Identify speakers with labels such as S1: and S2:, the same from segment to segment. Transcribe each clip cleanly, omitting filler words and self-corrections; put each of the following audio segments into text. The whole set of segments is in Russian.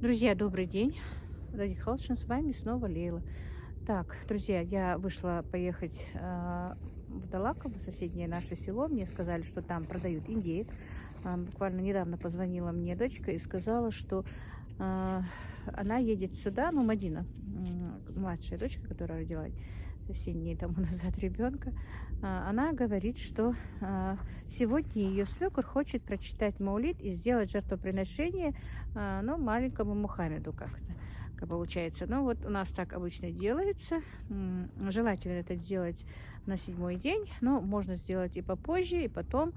S1: Друзья, добрый день. Владимир Михайлович, с вами снова Лейла. Так, друзья, я вышла поехать в Далаково, соседнее наше село. Мне сказали, что там продают индеек. Буквально недавно позвонила мне дочка и сказала, что она едет сюда, ну, Мадина, младшая дочка, которая родила 7 дней тому назад ребенка. Она говорит, что сегодня ее свекор хочет прочитать маулид и сделать жертвоприношение, ну, маленькому Мухаммеду как-то, как получается. Ну, вот у нас так обычно делается. Желательно это сделать на 7-й день, но можно сделать и попозже, и потом.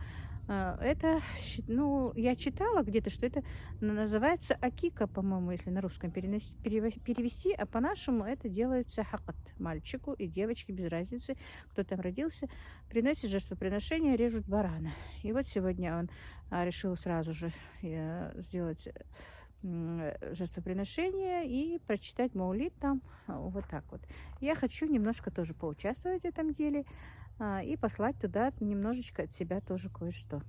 S1: Это, ну, я читала где-то, что это называется акика, по-моему, если на русском перевести, а по-нашему это делается хакат. Мальчику и девочке, без разницы, кто там родился, приносит жертвоприношение, режут барана. И вот сегодня он решил сразу же сделать жертвоприношение и прочитать маулид там, вот так вот. Я хочу немножко тоже поучаствовать в этом деле и послать туда немножечко от себя тоже кое-что.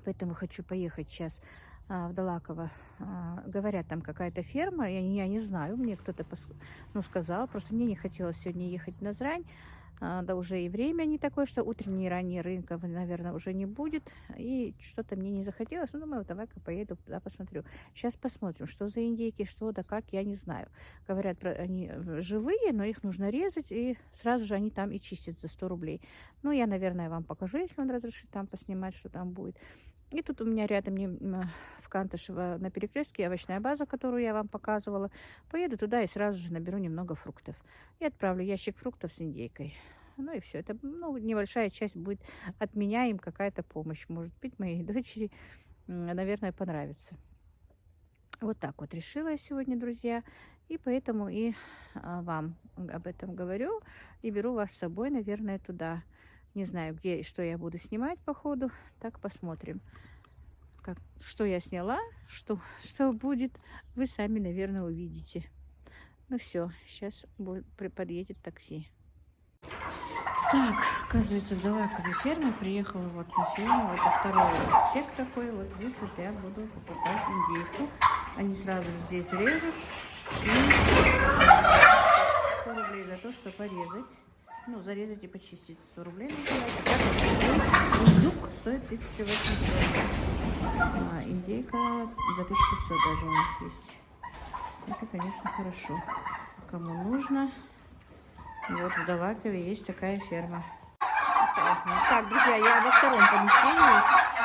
S1: Поэтому хочу поехать сейчас в Далаково. Говорят, там какая-то ферма, я не знаю, мне кто-то сказал, просто мне не хотелось сегодня ехать в Назрань. Да уже и время не такое, что утренние ранние рынка, наверное, уже не будет. И что-то мне не захотелось. Ну, думаю, давай-ка поеду туда посмотрю. Сейчас посмотрим, что за индейки, что да как, я не знаю. Говорят, они живые, но их нужно резать, и сразу же они там и чистят за 100 рублей. Ну, я, наверное, вам покажу, если он разрешит там поснимать, что там будет. И тут у меня рядом в Кантышево на перекрестке овощная база, которую я вам показывала. Поеду туда и сразу же наберу немного фруктов. И отправлю ящик фруктов с индейкой. Ну и все. Это, ну, небольшая часть будет от меня, им какая-то помощь. Может быть, моей дочери, наверное, понравится. Вот так вот решила я сегодня, друзья. И поэтому и вам об этом говорю. И беру вас с собой, наверное, туда. Не знаю, где и что я буду снимать по ходу. Так посмотрим. Что я сняла, что будет, вы сами, наверное, увидите. Ну все, сейчас подъедет такси. Так, оказывается, в Далаковой ферме приехала вот на ферму. Это второй отсек такой. Вот здесь вот я буду покупать индейку. Они сразу же здесь режут. И 100 рублей за то, что порезать. Ну, зарезать и почистить. 100 рублей нужно. Индюк стоит 1800. Индейка за 1500 даже у них есть. Это, конечно, хорошо. Кому нужно. Вот в Далакове есть такая ферма. Так, друзья, я во втором помещении.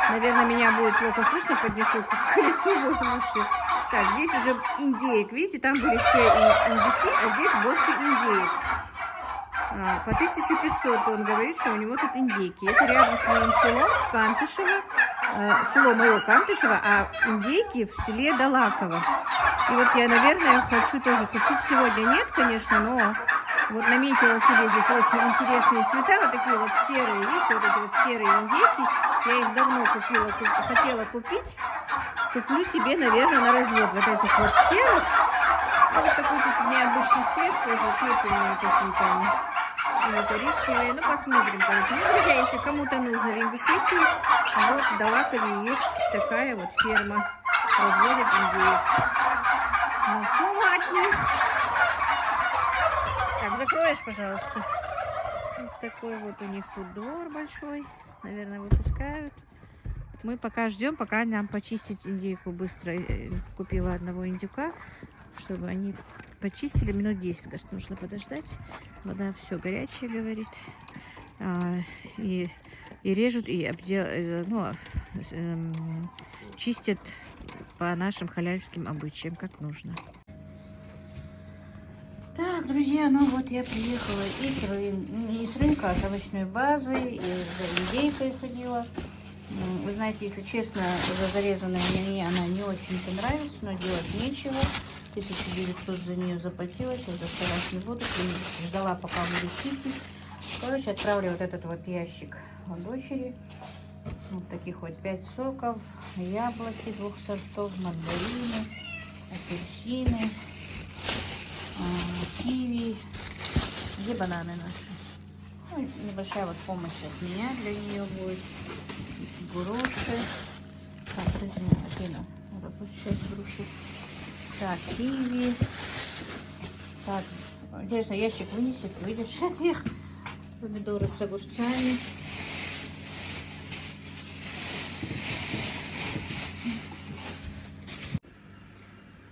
S1: Наверное, меня будет плохо слышно, поднесу к лицу будет лучше. Так, здесь уже индеек. Видите, там были все индюки, а здесь больше индеек. По 1500 он говорит, что у него тут индейки. Это рядом с моим селом Кантышево. Село мое Кантышево, а индейки в селе Далаково. И вот я, наверное, хочу тоже купить сегодня. Нет, конечно, но вот наметила себе здесь очень интересные цвета. Вот такие вот серые, видите, вот эти вот серые индейки. Я их давно хотела купить. Куплю себе, наверное, на развод вот этих вот серых. А вот такой тут необычный цвет тоже. Пепельные какие-то коричневые. Ну, посмотрим, короче. Ну, друзья, если кому-то нужно в Ингушетии, вот в Далакове есть такая вот ферма. Разводят индеек. Ну, шума от них. Так, закроешь, пожалуйста. Вот такой вот у них тут двор большой. Наверное, выпускают. Мы пока ждем, пока нам почистить индейку быстро. Купила одного индюка, чтобы они почистили. Минут 10, кажется, нужно подождать. Вода все горячая, говорит. И режут, и чистят по нашим халяльским обычаям, как нужно. Так, друзья, ну вот я приехала не с рынка, а с овощной базы, и за индейкой ходила. Вы знаете, если честно, зарезанная мне она не очень-то нравится, но делать нечего. 1900 за нее заплатила, сейчас доставать не буду, ждала, пока буду чистить. Короче, отправлю вот этот вот ящик дочери. Вот таких вот 5 соков, яблоки 2 сортов, мандарины, апельсины, киви, где бананы наши. Ну, небольшая вот помощь от меня для нее будет. Груши. Так, подожди, Афина, надо будет часть груши Так, киви. Так, интересно, ящик выдержит их. Помидоры с огурцами.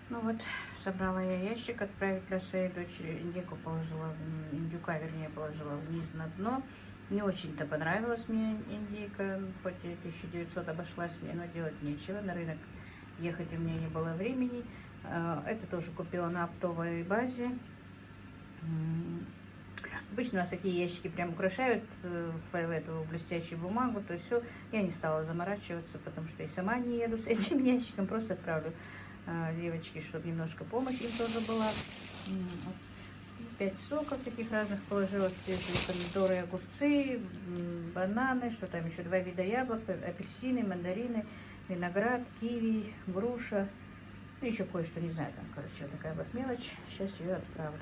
S1: Ну вот, собрала я ящик, отправить для своей дочери. Индейку положила, индюка, вернее, положила вниз на дно. Не очень-то понравилась мне индейка, хоть и 1900 обошлась мне, но делать нечего. На рынок ехать у меня не было времени. Это тоже купила на оптовой базе. Обычно у нас такие ящики прям украшают в эту блестящую бумагу, то есть все. Я не стала заморачиваться, потому что и сама не еду с этим ящиком, просто отправлю девочки, чтобы немножко помощь им тоже была. 5 соков таких разных положила, помидоры, огурцы, бананы, что там еще, 2 вида яблок, апельсины, мандарины, виноград, киви, груша, еще кое-что, не знаю, там, короче, вот такая вот мелочь. Сейчас ее отправлю.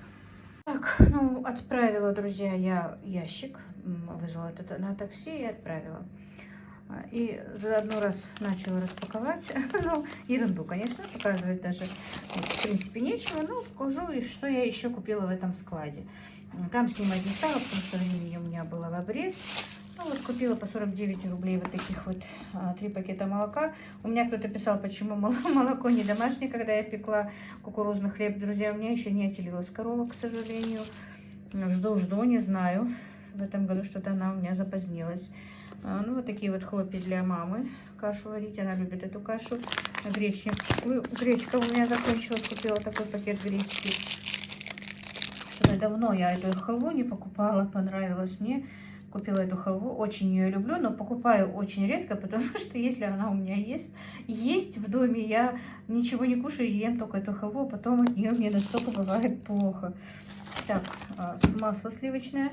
S1: Так, ну, отправила, друзья, я ящик, вызвала это на такси и отправила. И за одну раз начала распаковать. Ну, ерунду, конечно, показывать даже, в принципе, нечего. Но покажу, и что я еще купила в этом складе. Там снимать не стала, потому что времени у меня было в обрез. Ну, вот купила по 49 рублей вот таких вот 3 пакета молока. У меня кто-то писал, почему молоко не домашнее, когда я пекла кукурузный хлеб. Друзья, у меня еще не отелилась корова, к сожалению. Жду, не знаю. В этом году что-то она у меня запозднилась. Ну, вот такие вот хлопья для мамы. Кашу варить, она любит эту кашу. Гречка у меня закончилась, купила такой пакет гречки. Давно я эту халву не покупала, понравилась мне. Купила эту халву, очень ее люблю, но покупаю очень редко, потому что если она у меня есть в доме, я ничего не кушаю, ем только эту халву, а потом от нее мне настолько бывает плохо. Так, масло сливочное.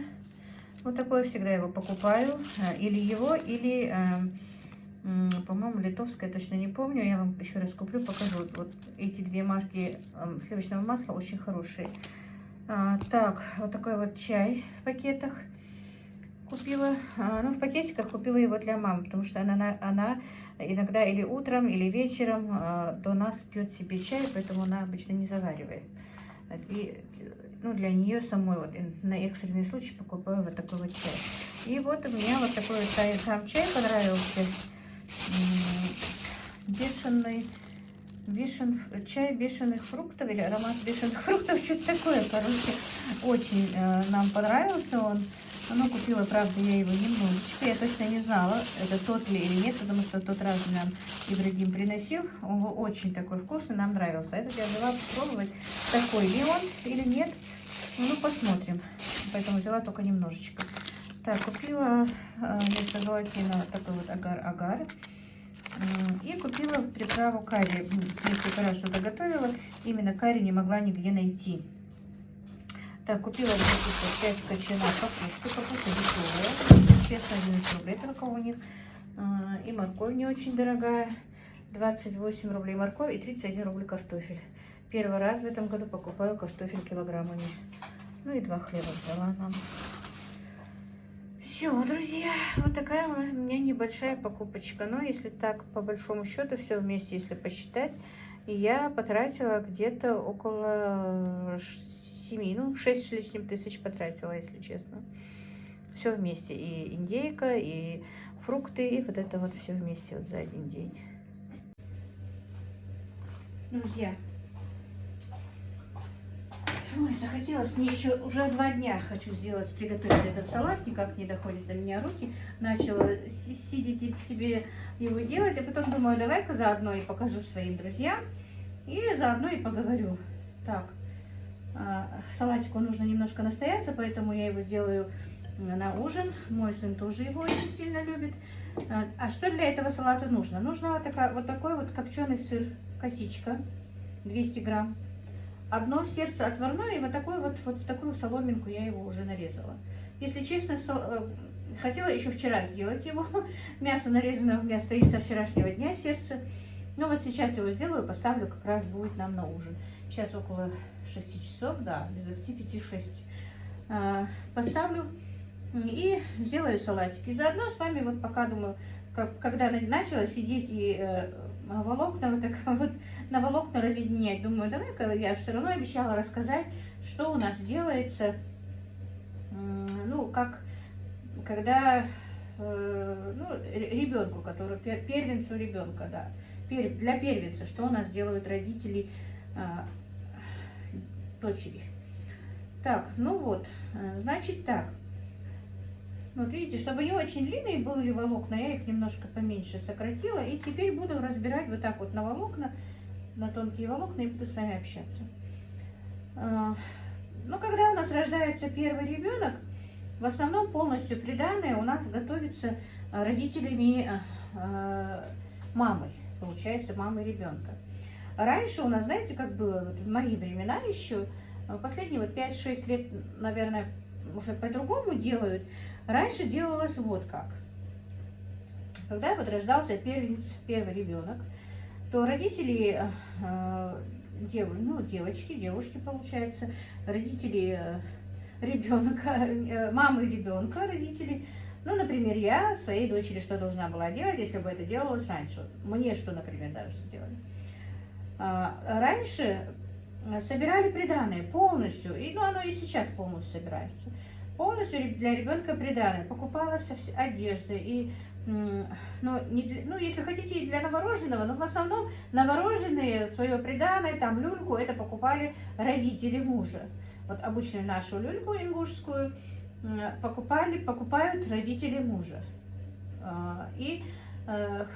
S1: Вот такое, всегда его покупаю. Или его, или, по-моему, литовское, точно не помню. Я вам еще раз куплю, покажу. Вот эти 2 марки сливочного масла очень хорошие. Так, вот такой вот чай в пакетах купила. Ну, в пакетиках купила его для мамы, потому что она иногда или утром, или вечером до нас пьет себе чай, поэтому она обычно не заваривает. И, ну, для нее самой вот на экстренный случай покупаю вот такой вот чай. И вот у меня вот такой вот сам чай понравился. Чай бешеных фруктов или аромат бешеных фруктов, что-то такое, короче. Очень нам понравился он. Ну, купила, правда, я его немножечко. Я точно не знала, это тот ли или нет, потому что тот раз нам Ибрагим приносил. Он был очень такой вкусный, нам нравился. Этот я взяла попробовать, такой ли он или нет. Ну, посмотрим. Поэтому взяла только немножечко. Так, купила вместо желатина вот такой вот агар. И купила приправу карри. Несколько раз что-то готовила, именно карри не могла нигде найти. Так, купила вот тут 5 кочана капусты. Капуста дешевая, честно, 11 рублей только у них. И морковь не очень дорогая, 28 рублей морковь и 31 рубль картофель. Первый раз в этом году покупаю картофель килограммами. Ну и 2 хлеба взяла нам. Все, друзья, вот такая у меня небольшая покупочка. Но если так, по большому счету, все вместе, если посчитать, я потратила где-то около 7, ну, 6 с лишним тысяч потратила, если честно. Все вместе. И индейка, и фрукты, и вот это вот все вместе вот за один день. Друзья, ой, захотелось мне еще уже 2 дня хочу сделать, приготовить этот салат, никак не доходит до меня руки. Начала сидеть себе его делать, а потом думаю, давай-ка заодно и покажу своим друзьям, и заодно и поговорю. Так, салатику нужно немножко настояться, поэтому я его делаю на ужин. Мой сын тоже его очень сильно любит. А что для этого салата нужно? Нужно вот такой вот копченый сыр, косичка, 200 грамм. Одно сердце отварное, и вот в такую соломинку я его уже нарезала. Если честно, хотела еще вчера сделать его. Мясо нарезанное у меня стоит со вчерашнего дня, сердце. Но вот сейчас его сделаю, поставлю, как раз будет нам на ужин. Сейчас около 6 часов, да, без 25 6. Поставлю и сделаю салатик. И заодно с вами, вот пока думаю, когда начала сидеть и волокна, вот так вот на волокна разъединять. Думаю, давай-ка я все равно обещала рассказать, что у нас делается, ну, как, когда, ну, ребенку, который, первенцу ребенка, да, для первенца, что у нас делают родители дочери. Так, ну вот, значит так. Вот видите, чтобы не очень длинные были волокна, я их немножко поменьше сократила. И теперь буду разбирать вот так вот на волокна, на тонкие волокна, и буду с вами общаться. Ну, когда у нас рождается первый ребенок, в основном полностью приданое у нас готовится родителями мамой, получается, мамой ребенка. Раньше у нас, знаете, как было, вот в мои времена еще, последние вот 5-6 лет, наверное, уже по-другому делают. Раньше делалось вот как. Когда вот рождался первый ребенок, то родители, девушки, получается, родители ребенка, мамы ребенка, родители, ну, например, я своей дочери что должна была делать, если бы это делалось раньше? Мне что, например, даже сделали? Раньше собирали приданое полностью, и ну, оно и сейчас полностью собирается. Полностью для ребенка приданое. Покупалась одежда, и, ну, если хотите, и для новорожденного, но в основном новорожденные свое приданое, там, люльку, это покупали родители мужа. Вот обычную нашу люльку ингушскую покупают родители мужа. И,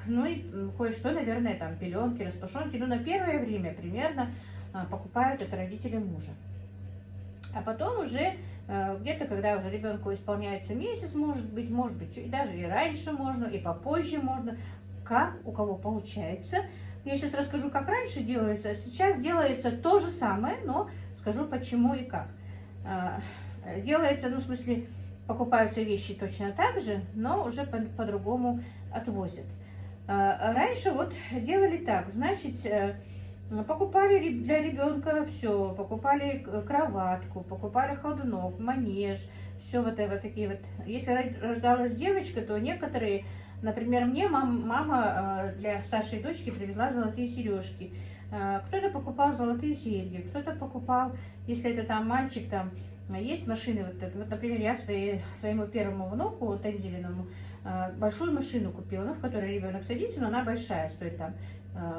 S1: ну, и кое-что, наверное, там, пеленки, распашонки, ну, на первое время примерно покупают это родители мужа. А потом уже где-то, когда уже ребенку исполняется месяц, может быть, даже и раньше можно, и попозже можно, как у кого получается. Я сейчас расскажу, как раньше делается. Сейчас делается то же самое, но скажу почему и как. Делается, ну, в смысле, покупаются вещи точно так же, но уже по-другому отвозят. Раньше вот делали так, значит, покупали для ребенка все, покупали кроватку, покупали ходунок, манеж, все вот такие вот. Если рождалась девочка, то некоторые, например, мне мама для старшей дочки привезла золотые сережки. Кто-то покупал золотые серьги, кто-то покупал, если это там мальчик, там есть машины, вот например, я своему первому внуку, Танзилиному, большую машину купила, ну, в которой ребенок садится, но она большая, стоит там,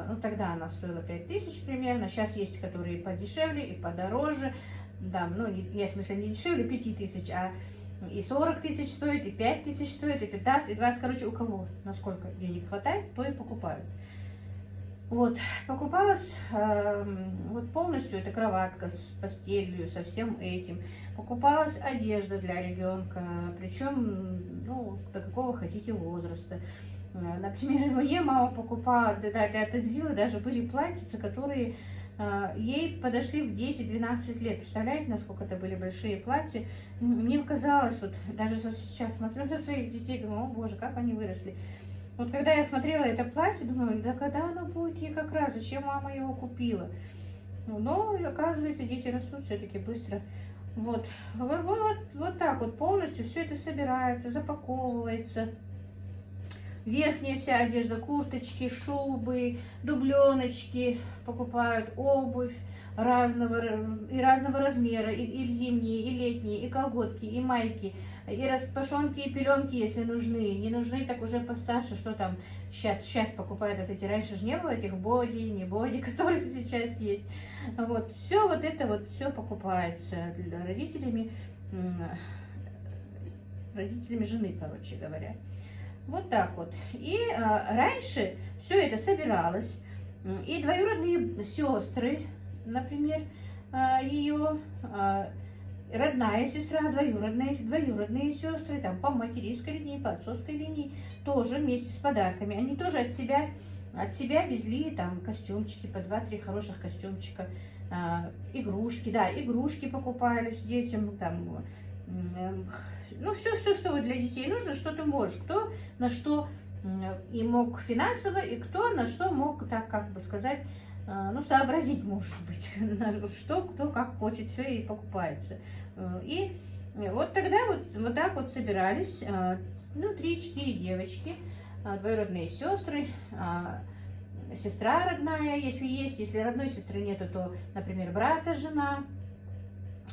S1: ну, тогда она стоила 5000 примерно, сейчас есть, которые подешевле и подороже, да, ну, я в смысле не дешевле 5000, а и 40 000 стоит, и 5000 стоит, и 15, и 20, короче, у кого насколько денег хватает, то и покупают. Вот, покупалась вот полностью эта кроватка с постелью, со всем этим. Покупалась одежда для ребенка, причем, ну, до какого хотите возраста. Например, мне мама покупала, для Танзилы даже были платьица, которые ей подошли в 10-12 лет. Представляете, насколько это были большие платья? Мне казалось, вот даже вот сейчас смотрю на своих детей, думаю, о боже, как они выросли. Вот когда я смотрела это платье, думаю, да когда оно будет ей как раз, зачем мама его купила? Но, оказывается, дети растут все-таки быстро. Вот так вот полностью все это собирается, запаковывается. Верхняя вся одежда, курточки, шубы, дубленочки покупают, обувь разного размера, и зимние, и летние, и колготки, и майки, и распашонки, и пеленки, если нужны. Не нужны, так уже постарше, что там сейчас покупают вот эти. Раньше же не было этих боди, не боди, которые сейчас есть. Вот, все вот это вот все покупается родителями жены, короче говоря. Вот так вот. И раньше все это собиралось. И двоюродные сестры, например, ее родная сестра, двоюродные сестры, там по материнской линии, по отцовской линии, тоже вместе с подарками. Они тоже от себя везли там костюмчики, по 2-3 хороших костюмчика, игрушки, да, игрушки покупались детям, там, ну, все, что вот для детей нужно, что ты можешь, кто на что и мог финансово, и кто на что мог, так как бы сказать, ну, сообразить, может быть, что кто как хочет, все и покупается. И вот тогда вот так вот собирались, ну, 3-4 девочки, двоюродные сестры, сестра родная, если есть. Если родной сестры нету, то, например, брата жена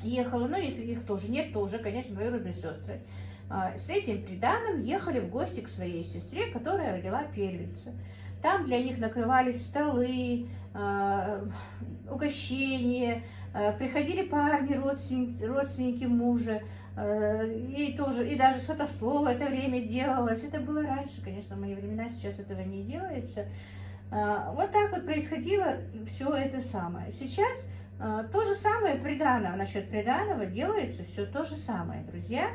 S1: ехала. Но если их тоже нет, то уже, конечно, двоюродные сестры. С этим приданым ехали в гости к своей сестре, которая родила первенца. Там для них накрывались столы, угощения, приходили парни, родственники мужа, и тоже, и даже сватовство в это время делалось. Это было раньше, конечно, в мои времена, сейчас этого не делается. Вот так вот происходило все это самое. Сейчас то же самое приданого, насчет приданого делается все то же самое, друзья.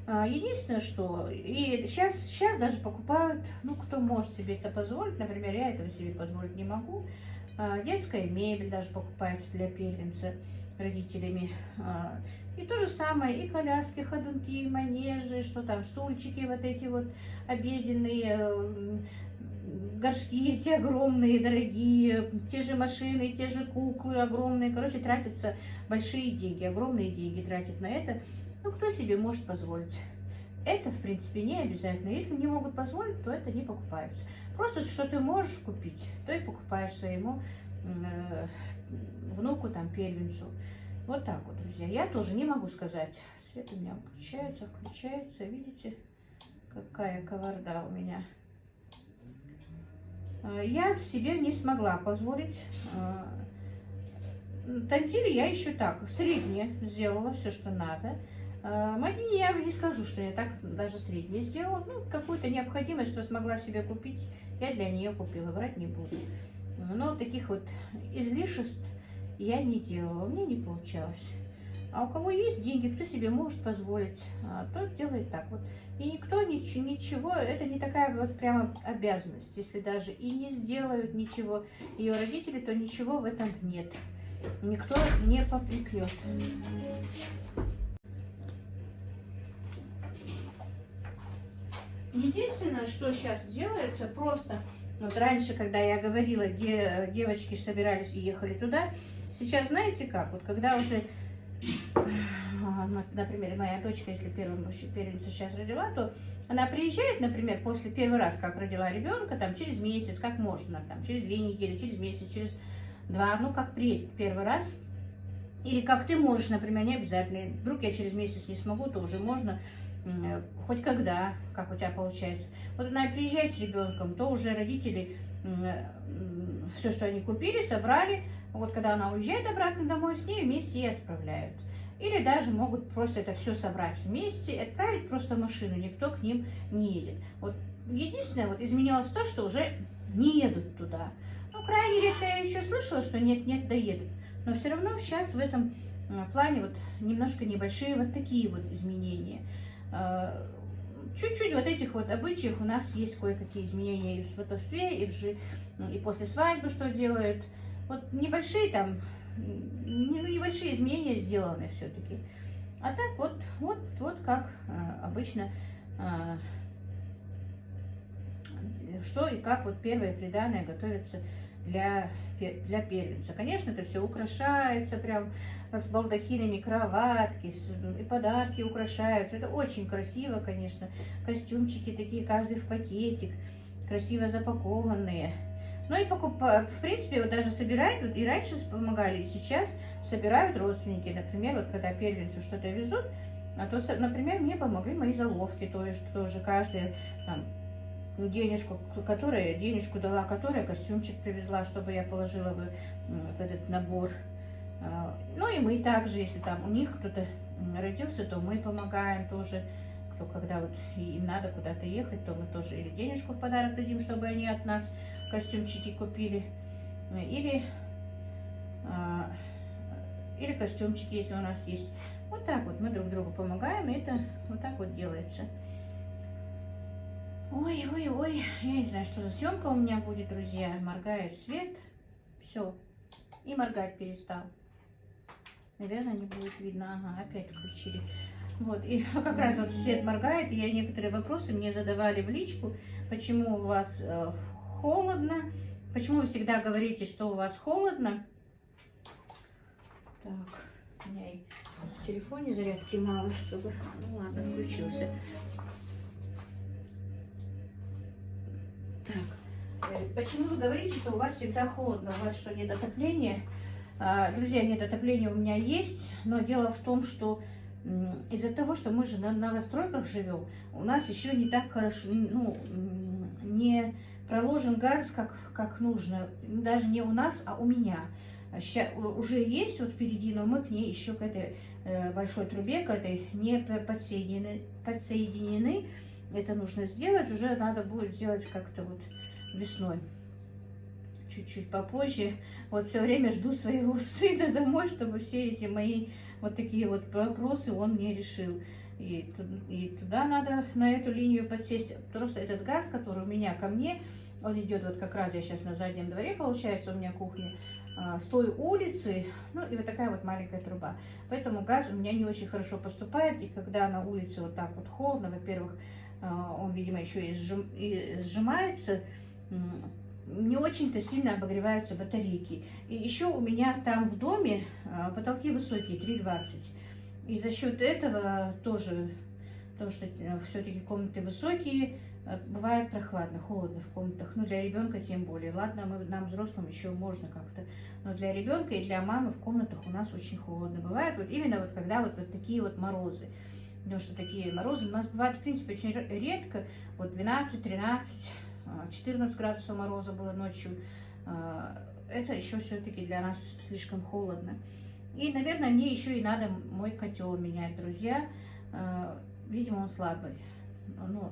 S1: Единственное, что и сейчас даже покупают, ну, кто может себе это позволить, например, я этого себе позволить не могу, детская мебель даже покупается для первенца родителями. И то же самое, и коляски, ходунки, манежи, что там, стульчики вот эти вот обеденные, горшки эти огромные, дорогие, те же машины, те же куклы огромные. Короче, тратятся большие деньги, огромные деньги тратят на это. Ну, кто себе может позволить? Это, в принципе, не обязательно. Если не могут позволить, то это не покупается. Просто что ты можешь купить, то и покупаешь своему внуку, там, первенцу. Вот так вот, друзья. Я тоже не могу сказать. Свет у меня включается. Видите, какая каварда у меня. Я себе не смогла позволить. Тонзили я еще так, среднее сделала, все, что надо. Мадине я не скажу, что я так даже среднее сделала. Ну, какую-то необходимость, что смогла себе купить, я для нее купила, врать не буду. Но таких вот излишеств я не делала, у меня не получалось. А у кого есть деньги, кто себе может позволить, тот делает так вот. И никто ничего, это не такая вот прямо обязанность. Если даже и не сделают ничего ее родители, то ничего в этом нет. Никто не попрекнет. Единственное, что сейчас делается, просто вот раньше, когда я говорила, где девочки собирались и ехали туда, сейчас знаете как, вот когда уже, например, моя дочка, если первенца сейчас родила, то она приезжает, например, после первый раз, как родила ребенка, там через месяц, как можно, там через 2 недели, через месяц, через 2, ну как приедет первый раз, или как ты можешь, например, не обязательно, вдруг я через месяц не смогу, то уже можно хоть когда, как у тебя получается. Вот она приезжает с ребенком, то уже родители все, что они купили, собрали. Вот когда она уезжает обратно домой, с ней вместе и отправляют. Или даже могут просто это все собрать вместе и отправить просто в машину, никто к ним не едет. Вот единственное, вот изменилось то, что уже не едут туда. Ну, крайне редко я еще слышала, что нет-нет, доедут. Но все равно сейчас в этом плане вот немножко небольшие вот такие вот изменения. Чуть-чуть вот этих вот обычаев у нас есть кое-какие изменения и в сватовстве, и после свадьбы, что делают. Вот небольшие там, небольшие изменения сделаны все-таки. А так вот как обычно, что и как вот первое приданое готовится для первенца. Конечно, это все украшается прям с балдахинами, кроватки, и подарки украшаются. Это очень красиво, конечно. Костюмчики такие, каждый в пакетик, красиво запакованные. Ну и покупают, в принципе, вот даже собирают, вот и раньше помогали, и сейчас собирают родственники. Например, вот когда первенцу что-то везут, то, например, мне помогли мои заловки, то есть тоже каждая там, денежку дала, которая костюмчик привезла, чтобы я положила в этот набор. Ну и мы также, если там у них кто-то родился, то мы помогаем тоже. Кто когда вот им надо куда-то ехать, то мы тоже или денежку в подарок дадим, чтобы они от нас костюмчики купили, или костюмчики, если у нас есть. Вот так вот мы друг другу помогаем, и это вот так вот делается. Ой, я не знаю, что за съемка у меня будет, друзья. Моргает свет, все, и моргать перестал. Наверное, не будет видно. Ага, опять включили. Вот, и как раз вот свет моргает, и некоторые вопросы мне задавали в личку, почему у вас холодно, почему вы всегда говорите, что у вас холодно. Так, у меня и в телефоне зарядки мало, чтобы... Ну ладно, включился. Так, Почему вы говорите, что у вас всегда холодно? У вас что, нет отопления? Друзья, нет, отопления у меня есть, но дело в том, что из-за того, что мы же на новостройках живем, у нас еще не так хорошо, ну, не проложен газ, как нужно. Даже не у нас, а у меня. Сейчас уже есть вот впереди, но мы к ней еще к этой большой трубе, к этой не подсоединены. Это нужно сделать, уже надо будет сделать как-то вот весной. Чуть-чуть попозже. Вот все время жду своего сына домой, чтобы все эти мои вот такие вот вопросы он мне решил. И туда надо, на эту линию подсесть. Просто этот газ, который у меня ко мне, он идет вот как раз, я сейчас на заднем дворе, получается, у меня кухня, с той улицы, ну и вот такая вот маленькая труба. Поэтому газ у меня не очень хорошо поступает. И когда на улице вот так вот холодно, во-первых, он, видимо, еще и сжимается, не очень-то сильно обогреваются батарейки. И еще у меня там в доме потолки высокие, 3,20. И за счет этого тоже, потому что все-таки комнаты высокие, бывает прохладно, холодно в комнатах. Ну, для ребенка тем более. Ладно, нам, взрослым, еще можно как-то. Но для ребенка и для мамы в комнатах у нас очень холодно бывает. Вот именно вот когда вот такие вот морозы. Потому что такие морозы у нас бывают, в принципе, очень редко. Вот 12, 13, 14 градусов мороза было ночью. Это еще все-таки для нас слишком холодно. И, наверное, мне еще и надо мой котел менять, друзья. Видимо, он слабый. Ну,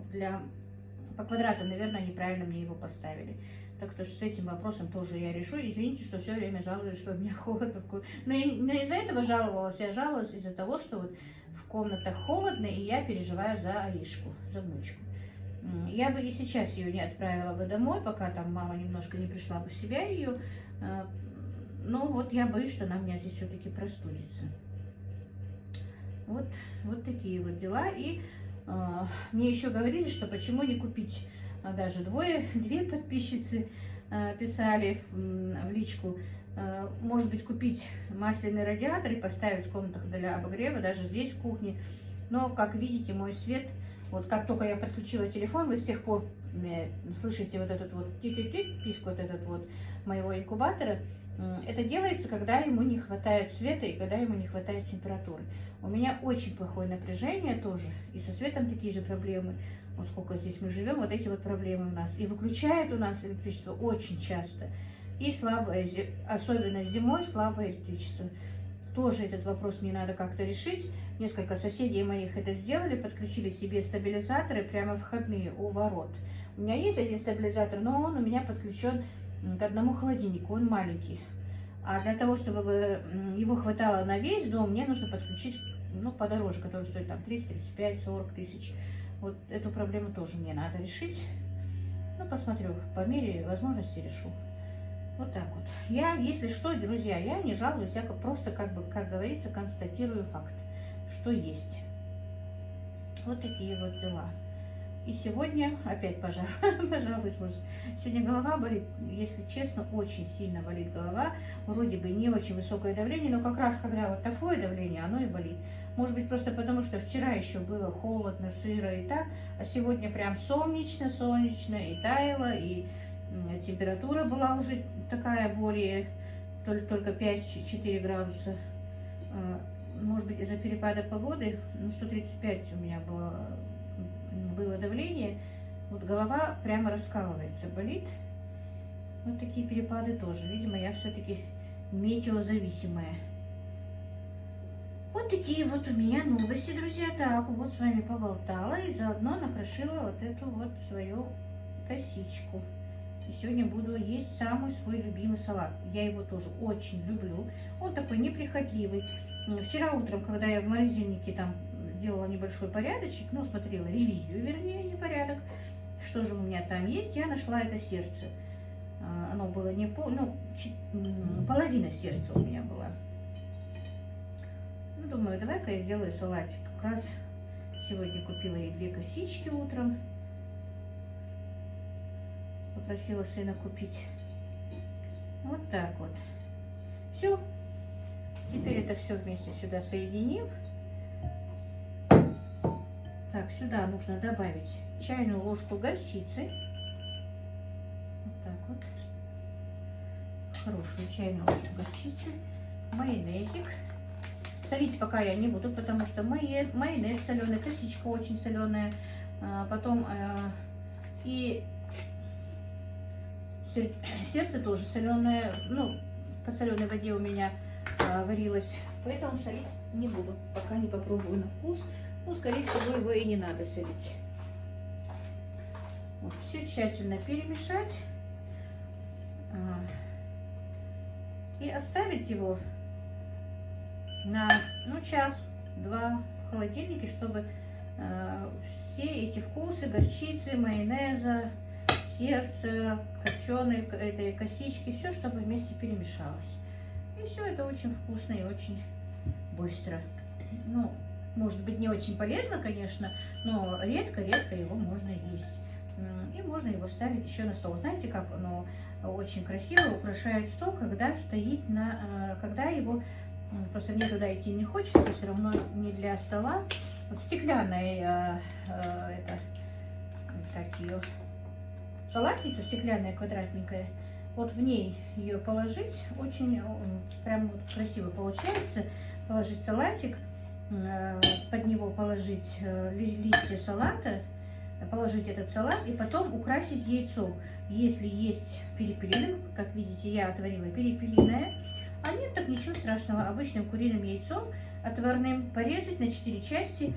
S1: по квадрату, наверное, неправильно мне его поставили. Так что с этим вопросом тоже я решу. Извините, что все время жалуюсь, что у меня холодно. Но я не из-за этого жаловалась, я жаловалась из-за того, что вот в комнатах холодно, и я переживаю за Аишку, за внучку. Я бы и сейчас ее не отправила бы домой, пока там мама немножко не пришла бы в себя ее. Но вот я боюсь, что она у меня здесь все-таки простудится. Вот такие вот дела. И мне еще говорили, что почему не купить, даже две подписчицы писали в личку, может быть, купить масляный радиатор и поставить в комнатах для обогрева, даже здесь в кухне. Но, как видите, мой свет, вот как только я подключила телефон, вы с тех пор слышите вот этот вот писк вот этот вот моего инкубатора. Это делается, когда ему не хватает света и когда ему не хватает температуры. У меня очень плохое напряжение тоже, и со светом такие же проблемы. Вот сколько здесь мы живем, вот эти вот проблемы у нас. И выключают у нас электричество очень часто. И слабое, особенно зимой, слабое электричество. Тоже этот вопрос мне надо как-то решить. Несколько соседей моих это сделали, подключили себе стабилизаторы прямо входные у ворот. У меня есть один стабилизатор, но он у меня подключен к одному холодильнику, он маленький. А для того, чтобы его хватало на весь дом, мне нужно подключить, ну, подороже, который стоит там 30, 35, 40 тысяч. Вот эту проблему тоже мне надо решить. Ну, посмотрю, по мере возможности решу. Вот так вот. Я, если что, друзья, я не жалуюсь, я просто, как говорится, констатирую факт, что есть. Вот такие вот дела. И сегодня опять пожалуйста, сегодня голова болит, если честно, очень сильно болит голова. Вроде бы не очень высокое давление, но как раз когда вот такое давление, оно и болит. Может быть, просто потому, что вчера еще было холодно, сыро и так, а сегодня прям солнечно и таяло, и температура была уже такая более, только 5-4 градуса. Может быть, из-за перепада погоды, 135 у меня было давление, вот голова прямо раскалывается, болит. Вот такие перепады тоже. Видимо, я все-таки метеозависимая. Вот такие вот у меня новости, друзья. Так, вот с вами поболтала и заодно накрошила вот эту вот свою косичку. И сегодня буду есть самый свой любимый салат. Я его тоже очень люблю. Он такой неприхотливый. Вчера утром, когда я в морозильнике там делала небольшой порядочек, ну, смотрела ревизию, вернее, не порядок, что же у меня там есть, я нашла это сердце. Оно было не половина сердца у меня была. Ну, думаю, давай-ка я сделаю салатик. Как раз сегодня купила ей 2 косички утром. Попросила сына купить. Вот так вот. Все. Теперь это все вместе сюда соединим. Так, сюда нужно добавить чайную ложку горчицы. Вот хорошую чайную ложку горчицы, майонезик. Солить пока я не буду, потому что майонез соленый, персичка очень соленая, потом и сердце тоже соленое, ну, по соленой воде у меня варилось, поэтому солить не буду, пока не попробую на вкус. Ну, скорее всего, его и не надо солить. Вот, все тщательно перемешать и оставить его на час-два в холодильнике, чтобы все эти вкусы горчицы, майонеза, сердца, копченой этой косички, все, чтобы вместе перемешалось. И все это очень вкусно и очень быстро. Ну, может быть, не очень полезно, конечно, но редко-редко его можно есть. И можно его ставить еще на стол. Знаете, как оно очень красиво украшает стол, когда стоит когда его просто мне туда идти не хочется, все равно не для стола. Вот стеклянная, салатница стеклянная, квадратненькая. Вот в ней ее положить, очень прям вот красиво получается. Положить салатик, под него положить листья салата, положить этот салат и потом украсить яйцом. Если есть перепелиным, как видите, я отварила перепелиное, а нет, так ничего страшного. Обычным куриным яйцом отварным порезать на 4 части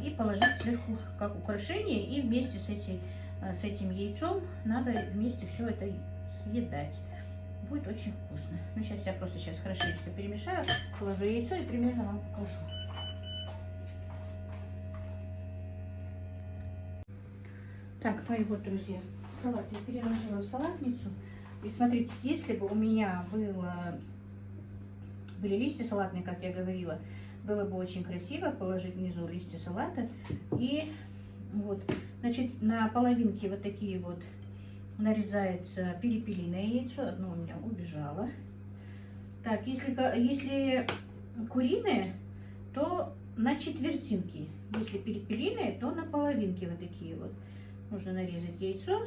S1: и положить сверху как украшение. И вместе с этим яйцом надо вместе все это съедать. Будет очень вкусно. Ну, сейчас я просто хорошенечко перемешаю, положу яйцо и примерно вам покажу. Так, ну и вот, друзья, салат я переложила в салатницу. И смотрите, если бы у меня были листья салатные, как я говорила, было бы очень красиво положить внизу листья салата. И вот, значит, на половинке вот такие вот нарезается перепелиное яйцо. Одно у меня убежало. Так, если куриное, то на четвертинки. Если перепелиное, то на половинки вот такие вот. Нужно нарезать яйцо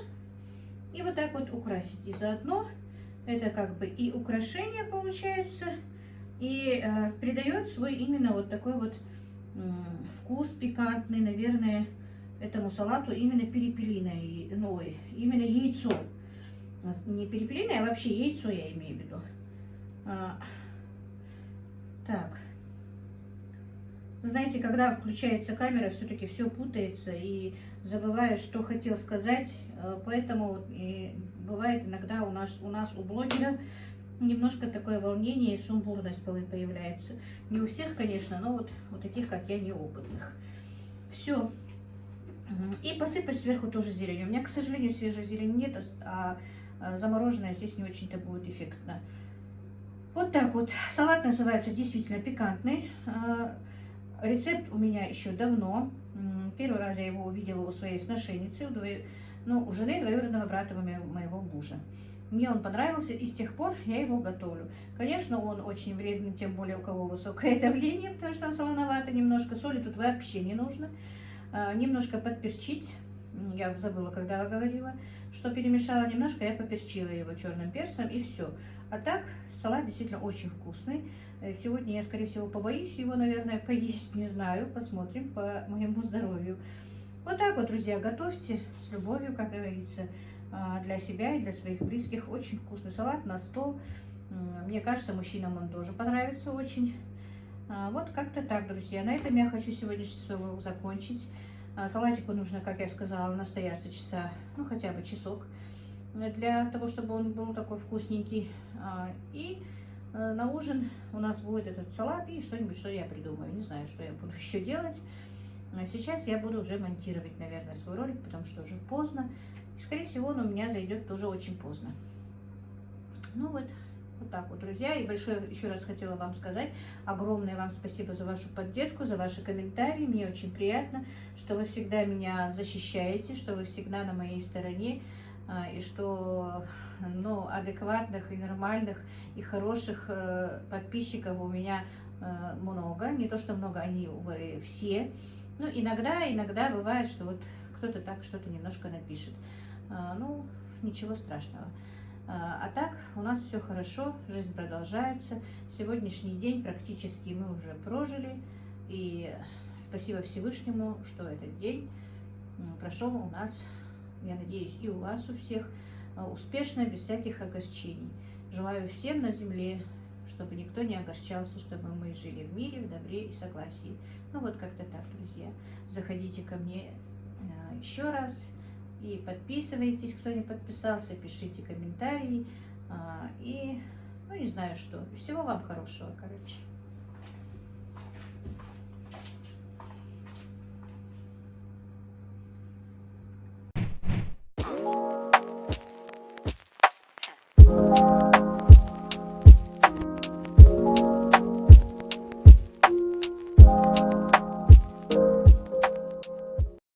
S1: и вот так вот украсить. И заодно это как бы и украшение получается, и придает свой именно вот такой вот вкус пикантный, наверное, этому салату именно перепелиное, ну, именно яйцо. Не перепелиное, а вообще яйцо я имею в виду. Так. Знаете, когда включается камера, все-таки все путается и забываешь, что хотел сказать. Поэтому и бывает иногда у нас у блогера немножко такое волнение и сумбурность появляется. Не у всех, конечно, но вот у таких, как я, неопытных. Все. И посыпать сверху тоже зеленью. У меня, к сожалению, свежей зелени нет, а замороженная здесь не очень-то будет эффектно. Вот так вот. Салат называется действительно пикантный. Рецепт у меня еще давно. Первый раз я его увидела у своей сношеницы, у жены двоюродного брата моего мужа. Мне он понравился, и с тех пор я его готовлю. Конечно, он очень вредный, тем более у кого высокое давление, потому что он солоновато немножко. Соли тут вообще не нужно. Немножко подперчить. Я забыла, когда говорила, что перемешала немножко, я поперчила его черным перцем, и все. А так, салат действительно очень вкусный. Сегодня я, скорее всего, побоюсь его, наверное, поесть, не знаю, посмотрим по моему здоровью. Вот так вот, друзья, готовьте с любовью, как говорится, для себя и для своих близких. Очень вкусный салат на стол. Мне кажется, мужчинам он тоже понравится очень. Вот как-то так, друзья. На этом я хочу сегодняшний свой влог закончить. Салатику нужно, как я сказала, настояться часа, хотя бы часок, для того, чтобы он был такой вкусненький. И на ужин у нас будет этот салат и что-нибудь, что я придумаю. Не знаю, что я буду еще делать. Сейчас я буду уже монтировать, наверное, свой ролик, потому что уже поздно. И, скорее всего, он у меня зайдет тоже очень поздно. Ну вот так вот, друзья. И большое еще раз хотела вам сказать огромное вам спасибо за вашу поддержку, за ваши комментарии. Мне очень приятно, что вы всегда меня защищаете, что вы всегда на моей стороне. И что адекватных и нормальных и хороших подписчиков у меня много. Не то, что много, они все. Иногда бывает, что вот кто-то так что-то немножко напишет. Ничего страшного. А так у нас все хорошо, жизнь продолжается. Сегодняшний день практически мы уже прожили. И спасибо Всевышнему, что этот день прошел у нас, я надеюсь, и у вас, у всех, успешно, без всяких огорчений. Желаю всем на земле, чтобы никто не огорчался, чтобы мы жили в мире, в добре и согласии. Ну вот как-то так, друзья. Заходите ко мне еще раз и подписывайтесь, кто не подписался, пишите комментарии. И, ну не знаю что. Всего вам хорошего, короче.